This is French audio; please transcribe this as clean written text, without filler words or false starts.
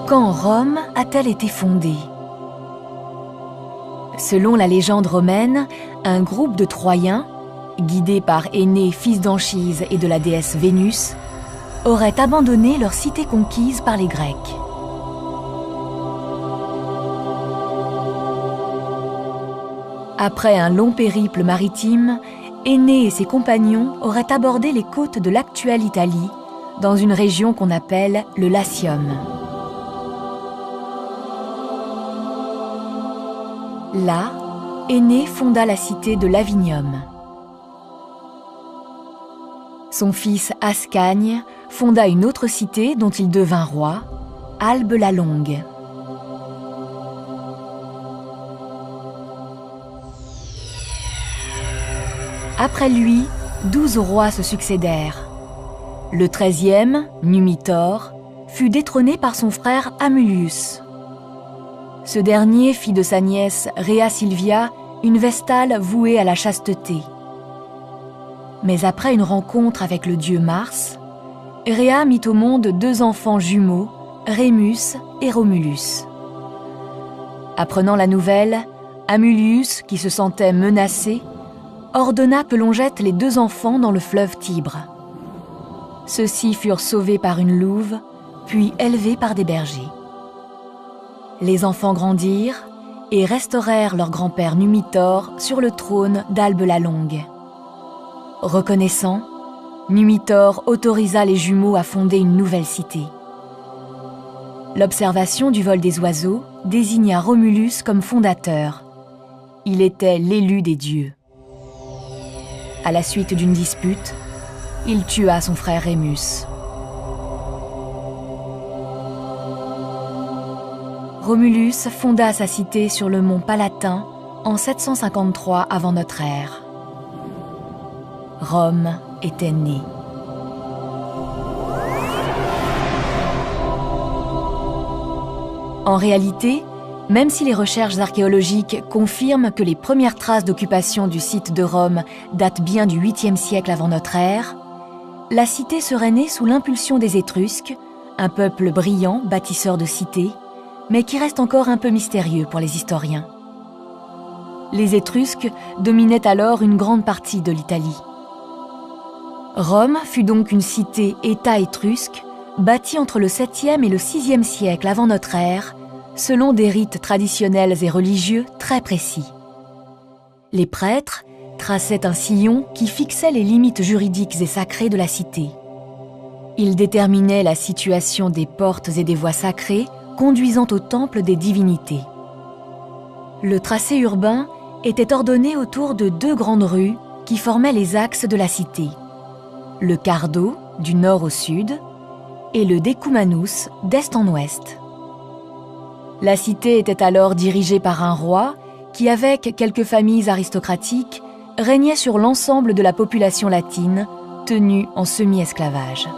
Quand Rome a-t-elle été fondée? Selon la légende romaine, un groupe de Troyens, guidés par Énée, fils d'Anchise et de la déesse Vénus, aurait abandonné leur cité conquise par les Grecs. Après un long périple maritime, Énée et ses compagnons auraient abordé les côtes de l'actuelle Italie, dans une région qu'on appelle le Latium. Là, Énée fonda la cité de Lavinium. Son fils Ascagne fonda une autre cité dont il devint roi, Albe la Longue. Après lui, 12 rois se succédèrent. Le 13e, Numitor, fut détrôné par son frère Amulius. Ce dernier fit de sa nièce Rhea Silvia une vestale vouée à la chasteté. Mais après une rencontre avec le dieu Mars, Rhea mit au monde 2 enfants jumeaux, Rémus et Romulus. Apprenant la nouvelle, Amulius, qui se sentait menacé, ordonna que l'on jette les 2 enfants dans le fleuve Tibre. Ceux-ci furent sauvés par une louve, puis élevés par des bergers. Les enfants grandirent et restaurèrent leur grand-père Numitor sur le trône d'Albe la Longue. Reconnaissant, Numitor autorisa les jumeaux à fonder une nouvelle cité. L'observation du vol des oiseaux désigna Romulus comme fondateur. Il était l'élu des dieux. À la suite d'une dispute, il tua son frère Rémus. Romulus fonda sa cité sur le mont Palatin en 753 avant notre ère. Rome était née. En réalité, même si les recherches archéologiques confirment que les premières traces d'occupation du site de Rome datent bien du 8e siècle avant notre ère, la cité serait née sous l'impulsion des Étrusques, un peuple brillant, bâtisseur de cités, mais qui reste encore un peu mystérieux pour les historiens. Les Étrusques dominaient alors une grande partie de l'Italie. Rome fut donc une cité-État étrusque, bâtie entre le 7e et le 6e siècle avant notre ère, selon des rites traditionnels et religieux très précis. Les prêtres traçaient un sillon qui fixait les limites juridiques et sacrées de la cité. Ils déterminaient la situation des portes et des voies sacrées conduisant au temple des divinités. Le tracé urbain était ordonné autour de 2 grandes rues qui formaient les axes de la cité. Le Cardo, du nord au sud, et le Decumanus, d'est en ouest. La cité était alors dirigée par un roi qui, avec quelques familles aristocratiques, régnait sur l'ensemble de la population latine, tenue en semi-esclavage.